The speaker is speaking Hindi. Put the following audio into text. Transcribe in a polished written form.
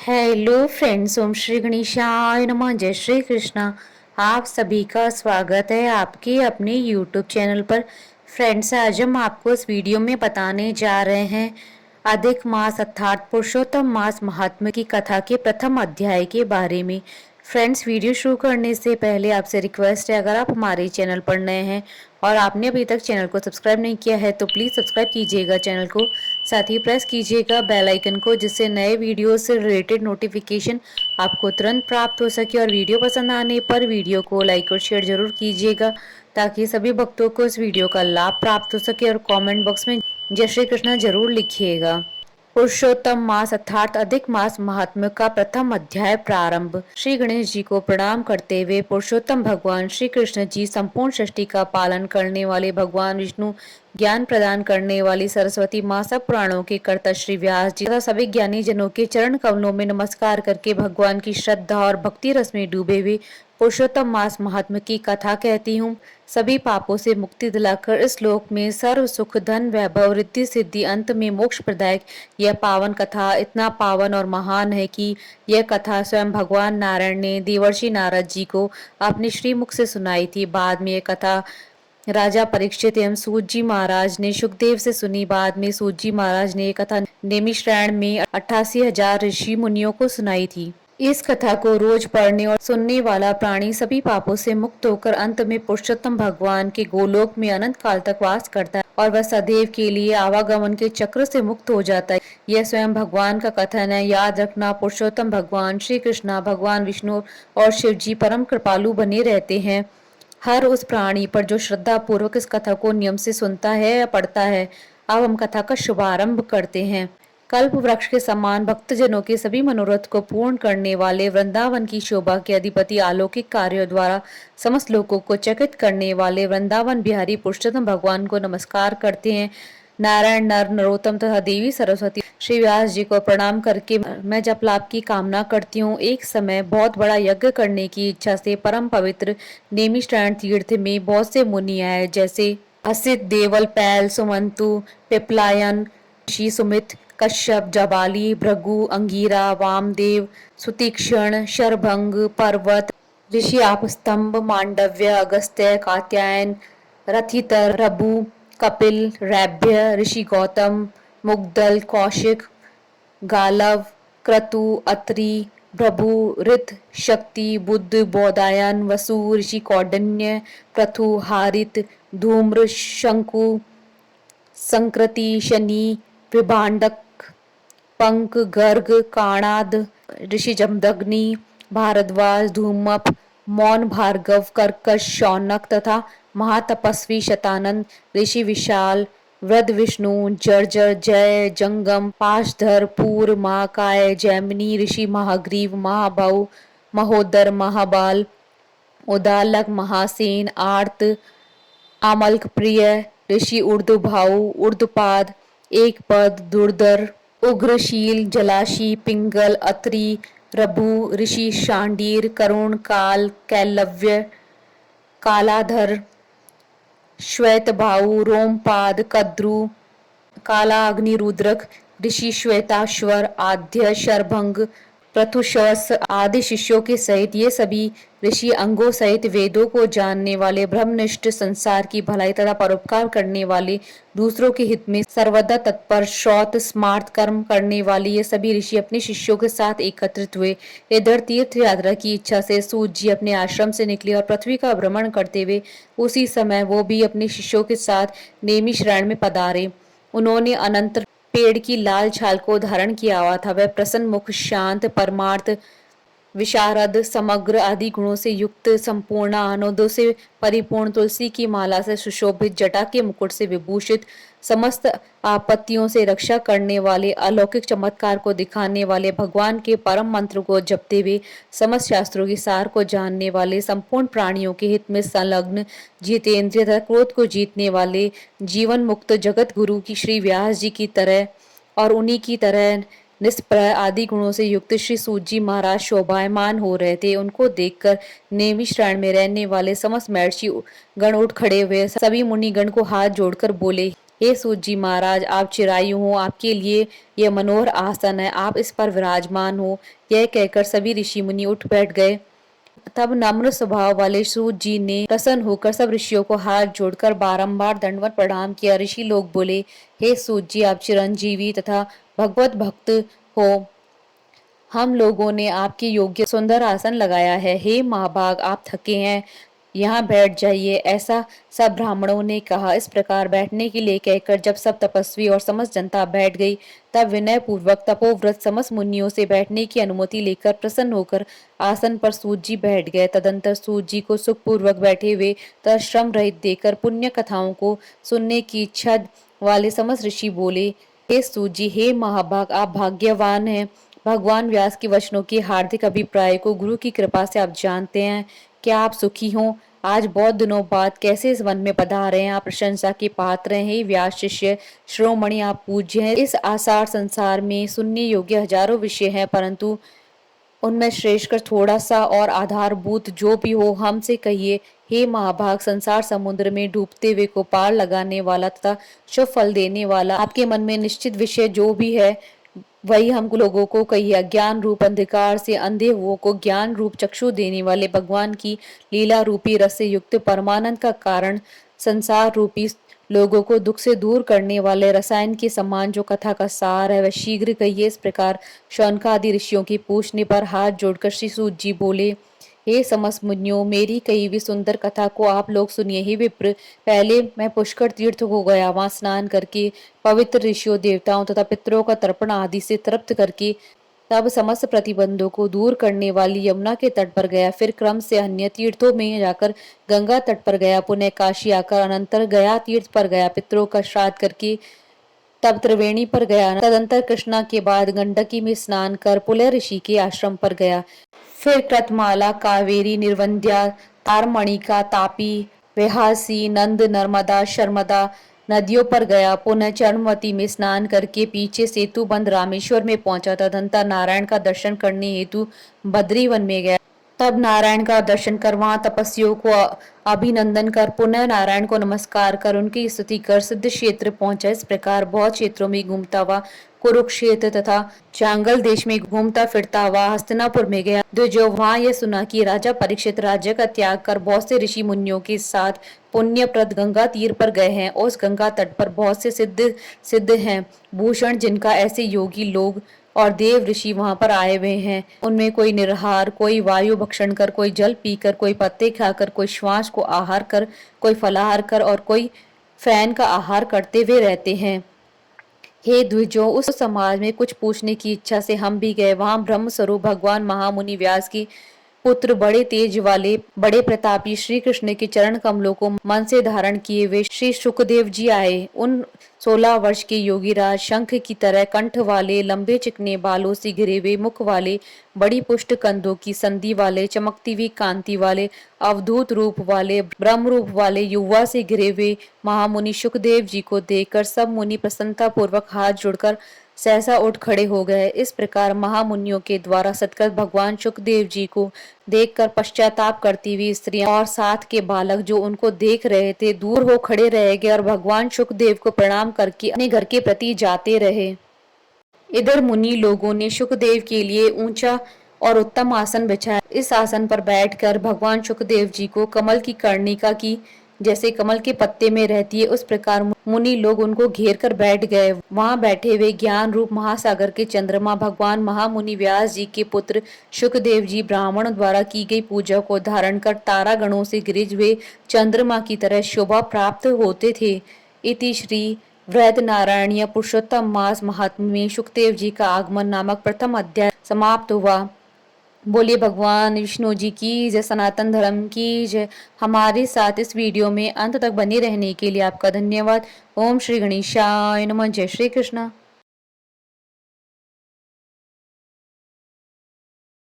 हेलो फ्रेंड्स, ओम श्री गणेशाय नमः। जय श्री कृष्णा। आप सभी का स्वागत है आपके अपने यूट्यूब चैनल पर। फ्रेंड्स, आज हम आपको इस वीडियो में बताने जा रहे हैं अधिक मास अर्थात पुरुषोत्तम मास महात्म्य की कथा के प्रथम अध्याय के बारे में। फ्रेंड्स, वीडियो शुरू करने से पहले आपसे रिक्वेस्ट है, अगर आप हमारे चैनल पर नए हैं और आपने अभी तक चैनल को सब्सक्राइब नहीं किया है तो प्लीज़ सब्सक्राइब कीजिएगा चैनल को, साथ ही प्रेस कीजिएगा बेल आइकन को, जिससे नए वीडियो से रिलेटेड नोटिफिकेशन आपको तुरंत प्राप्त हो सके। और वीडियो पसंद आने पर वीडियो को लाइक और शेयर जरूर कीजिएगा ताकि सभी भक्तों को इस वीडियो का लाभ प्राप्त हो सके। और कमेंट बॉक्स में जय श्री कृष्णा जरूर लिखिएगा। पुरुषोत्तम मास अर्थात अधिक मास महात्म्य का प्रथम अध्याय प्रारंभ। श्री गणेश जी को प्रणाम करते हुए पुरुषोत्तम भगवान श्री कृष्ण जी, संपूर्ण सृष्टि का पालन करने वाले भगवान विष्णु, ज्ञान प्रदान करने वाली सरस्वती माँ, सब पुराणों के कर्ता श्री व्यास जी तथा सभी ज्ञानी जनों के चरण कमलों में नमस्कार करके भगवान की श्रद्धा और भक्ति रस में डूबे हुए पुरुषोत्तम मास महात्म्य की कथा कहती हूँ। सभी पापों से मुक्ति दिलाकर इस लोक में सर्व सुख, धन, वैभव, रिद्धि सिद्धि, अंत में मोक्ष प्रदायक यह पावन कथा इतना पावन और महान है कि यह कथा स्वयं भगवान नारायण ने देवर्षि नारद जी को अपने श्रीमुख से सुनाई थी। बाद में यह कथा राजा परीक्षित एवं सूत जी महाराज ने सुखदेव से सुनी। बाद में सूत जी महाराज ने यह कथा नैमिषारण्य में 88,000 ऋषि मुनियों को सुनाई थी। इस कथा को रोज पढ़ने और सुनने वाला प्राणी सभी पापों से मुक्त होकर अंत में पुरुषोत्तम भगवान के गोलोक में अनंत काल तक वास करता है और वह सदैव के लिए आवागमन के चक्र से मुक्त हो जाता है। यह स्वयं भगवान का कथन है। याद रखना, पुरुषोत्तम भगवान श्री कृष्ण, भगवान विष्णु और शिव जी परम कृपालु बने रहते हैं हर उस प्राणी पर जो श्रद्धा पूर्वक इस कथा को नियम से सुनता है या पढ़ता है। अब हम कथा का शुभारंभ करते हैं। कल्प वृक्ष के समान भक्तजनों के सभी मनोरथ को पूर्ण करने वाले, वृंदावन की शोभा के अधिपति, अलौकिक कार्यों द्वारा समस्त लोगों को चकित करने वाले वृंदावन बिहारी पुरुषोत्तम भगवान को नमस्कार करते हैं। नारायण, नर, नरोत्तम तथा देवी सरस्वती श्री व्यास जी को प्रणाम करके मैं जप लाभ की कामना करती हूँ। एक समय बहुत बड़ा यज्ञ करने की इच्छा से परम पवित्र नैमिषारण्य तीर्थ में बहुत से मुनि आए, जैसे असित, देवल, पैल, सुमंतु, पिपलायन, ऋषि सुमित, कश्यप, जबाली, भृगु, अंगीरा, वामदेव, सुतीक्षण, शरभंग, पर्वत, ऋषि आपस्तंभ, मांडव्य, अगस्त्य, कात्यायन, रथितर, रबु, कपिल, रैभ्य, ऋषि गौतम, मुग्दल, कौशिक, गालव, क्रतु, अत्रि, प्रभु, ऋत, शक्ति, बुद्ध, बोधायन, वसु, ऋषि कौंडिन्य, पृथु, हारित, धूम्र, शंकु, संकृति, शनि, विभांडक, पंक, गर्ग, काणाद, ऋषि जमदग्नि, भारद्वाज, धूमप, मौन, भार्गव, कर्कश, शौनक तथा महातपस्वी शतानंद, ऋषि विशाल, वृद्ध, विष्णु, जर्जर, जय, जंगम, पाशधर, पूर, महाकाय, जैमिनी, ऋषि महाग्रीव, महाबाहु, महोदर, महाबाल, उदालक, महासेन, आर्त, आमल्क प्रिय, ऋषि ऊर्ध्वभाऊ, ऊर्ध्वपाद, एक पद, दुर्धर, उग्रशील, जलाशी, पिंगल, अत्रि, रभु, ऋषि शांडीर, करुण, काल, कैलव्य, कालाधर, श्वेतभाऊ, रोमपाद, कद्रु, काला अग्नि, रुद्रक, ऋषि श्वेताश्वर, आद्य, शरभंग, पृथुशवस आदि शिष्यों के सहित ये सभी ऋषि अंगों सहित वेदों को जानने वाले, ब्रह्मनिष्ठ, संसार की भलाई तथा परोपकार करने वाले, दूसरों के हित में सर्वदा तत्पर, श्रौत स्मार्त कर्म करने वाले ये सभी ऋषि अपने शिष्यों के साथ एकत्रित हुए। इधर तीर्थ यात्रा की इच्छा से सूत जी अपने आश्रम से निकले और पृथ्वी का भ्रमण करते हुए उसी समय वो भी अपने शिष्यों के साथ नैमिषारण्य में पधारे। उन्होंने अनंत पेड़ की लाल छाल को धारण किया हुआ था। वह प्रसन्न मुख, शांत, परमार्थ, विशारद, समग्र आदि गुणों से युक्त, संपूर्ण आनंदों से परिपूर्ण, तुलसी की माला से सुशोभित, जटा के मुकुट से विभूषित, समस्त आपत्तियों से रक्षा करने वाले, अलौकिक चमत्कार को दिखाने वाले, भगवान के परम मंत्र को जपते हुए समस्त शास्त्रों की सार को जानने वाले, संपूर्ण प्राणियों के हित में संलग्न, जितेंद्रिय तथा क्रोध को जीतने वाले, जीवन मुक्त जगत गुरु की श्री व्यास जी की तरह और उन्हीं की तरह निष्प्रय आदि गुणों से युक्त श्री सूत जी महाराज शोभायमान हो रहे थे। उनको देखकर नैमिषारण्य में रहने वाले समस्त महर्षि गण उठ खड़े हुए। सभी मुनिगण को हाथ जोड़कर बोले, हे सूत जी महाराज, आप चिरायु हो, आपके लिए यह मनोहर आसन है, आप इस पर विराजमान हो। यह कहकर सभी ऋषि मुनि उठ बैठ गए। तब नम्र स्वभाव वाले सूत जी ने प्रसन्न होकर सब ऋषियों को हाथ जोड़कर बारंबार दंडवत प्रणाम किया। ऋषि लोग बोले, हे सूत जी, आप चिरंजीवी तथा भगवत भक्त हो। हम लोगों ने आपके योग्य सुंदर आसन लगाया है। हे महाभाग, आप थके हैं, यहाँ बैठ जाइए। ऐसा सब ब्राह्मणों ने कहा। इस प्रकार बैठने के लिए कहकर जब सब तपस्वी और समस्त जनता बैठ गई, तब विनय पूर्वक तपोव्रत समस्त मुनियों से बैठने की अनुमति लेकर प्रसन्न होकर आसन पर सूत जी बैठ गए। तदंतर सूत जी को सुखपूर्वक बैठे हुए तथा श्रम रहित देकर पुण्य कथाओं को सुनने की इच्छा वाले समस्त ऋषि बोले, हे सूत जी, हे महाभाग, आप भाग्यवान हैं। भगवान व्यास के वचनों के हार्दिक अभिप्राय को गुरु की कृपा से आप जानते हैं। क्या आप सुखी हो? आज बहुत दिनों बाद कैसे इस वन में पधारे हैं? आप प्रशंसा के पात्र हैं। हे व्यास शिष्य शिरोमणि, आप पूज्य हैं। इस आसार संसार में सुनने योग्य हजारों विषय हैं, परंतु उनमें श्रेष्ठ कर थोड़ा सा और आधारभूत जो भी हो हमसे कहिए। हे महाभाग, संसार समुद्र में डूबते हुए को पार लगाने वाला तथा शुभ फल देने वाला आपके मन में निश्चित विषय जो भी है वही हम लोगों को कहिए। अज्ञान रूप अंधकार से अंधे हुओं को ज्ञान रूप चक्षु देने वाले भगवान की लीला रूपी रस से युक्त परमानंद का कारण, संसार रूपी लोगों को दुख से दूर करने वाले रसायन के समान जो कथा का सार है वह शीघ्र कहिए। इस प्रकार शौनकादि ऋषियों के पूछने पर हाथ जोड़कर श्री सूत जी बोले, हे समस्त मुनियों, मेरी कही हुई सुंदर कथा को आप लोग सुनिए। ही विप्र, पहले मैं पुष्कर तीर्थ को गया, वहां स्नान करके पवित्र ऋषियों देवताओं तथा पितरों का तर्पण आदि से तृप्त करके तब समस्त प्रतिबंधों को दूर करने वाली यमुना के तट पर गया। फिर क्रम से अन्य तीर्थों में जाकर गंगा तट पर गया, पुनः काशी आकर अनंतर गया तीर्थ पर गया, पितरों का श्राद्ध करके तब त्रिवेणी पर गया। तदंतर कृष्णा के बाद गंडकी में स्नान कर पुलह ऋषि के आश्रम पर गया। फिर कृतमाला, कावेरी, निर्वंध्या, तारमणिका, तापी, वेहासी, नंद, नर्मदा, शर्मदा नदियों पर गया। पुनः चर्मवती में स्नान करके पीछे सेतु बंद रामेश्वर में पहुंचा। तदंतर नारायण का दर्शन करने हेतु बद्रीवन में गया। तब नारायण का दर्शन कर वहां तपस्वियों को अभिनंदन कर पुनः नारायण को नमस्कार कर उनकी स्तुति कर सिद्ध क्षेत्र पहुंचा। इस प्रकार बहुत क्षेत्रों में घूमता हुआ कुरुक्षेत्र तथा चांगल देश में घूमता फिरता हुआ हस्तिनापुर में गया। जो वहां यह सुना कि राजा परीक्षित राज्य का त्याग कर बहुत से ऋषि मुनियों के साथ पुण्यप्रद गंगा तीर पर गए हैं। उस गंगा तट पर बहुत से सिद्ध हैं भूषण, जिनका ऐसे योगी लोग और देव ऋषि वहां पर आए हुए हैं। उनमें कोई निराहार, कोई वायु भक्षण कर, कोई जल पीकर, कोई पत्ते खाकर, कोई श्वास को आहार कर, कोई फलाहार कर और कोई फैन का आहार करते हुए रहते हैं। हे द्विजों, उस समाज में कुछ पूछने की इच्छा से हम भी गए। वहां ब्रह्म स्वरूप भगवान महामुनि व्यास की पुत्र, बड़े तेज वाले बड़े प्रतापी श्री कृष्ण के चरण कमलों को मन से धारण किए हुए श्री सुखदेव जी आए। उन 16 वर्ष के योगीराज, शंख की तरह कंठ वाले, लंबे चिकने बालों से घिरे हुए मुख वाले, बड़ी पुष्ट कंधों की संधि वाले, चमकती हुई कांति वाले, अवधूत रूप वाले, ब्रह्म रूप वाले युवा से घिरे हुए महामुनि सुखदेव जी को देखकर सब मुनि प्रसन्नता पूर्वक हाथ जोड़कर सहसा उठ खड़े हो गए। इस प्रकार महामुनियों के द्वारा सत्कृत भगवान सुखदेव जी को देखकर पश्चाताप करती हुई स्त्रियां और साथ के बालक जो उनको देख रहे थे दूर हो खड़े रह गए और भगवान सुखदेव को प्रणाम करके अपने घर के प्रति जाते रहे। इधर मुनि लोगों ने सुखदेव के लिए ऊंचा और उत्तम आसन बिछाया। इस आसन पर बैठकर भगवान सुखदेव जी को कमल की कर्णिका की जैसे कमल के पत्ते में रहती है उस प्रकार मुनि लोग उनको घेर कर बैठ गए। वहां बैठे हुए ज्ञान रूप महासागर के चंद्रमा भगवान महामुनि व्यास जी के पुत्र सुखदेव जी ब्राह्मण द्वारा की गई पूजा को धारण कर तारा गणों से गिरिज हुए चंद्रमा की तरह शोभा प्राप्त होते थे। इति श्री वृहद नारायणीय पुरुषोत्तम मास महात्म्य में सुखदेव जी का आगमन नामक प्रथम अध्याय समाप्त हुआ। बोलिए भगवान विष्णु जी की जय, सनातन धर्म की जय। हमारे साथ इस वीडियो में अंत तक बने रहने के लिए आपका धन्यवाद। ओम श्री गणेशाय नमः। जय श्री कृष्ण।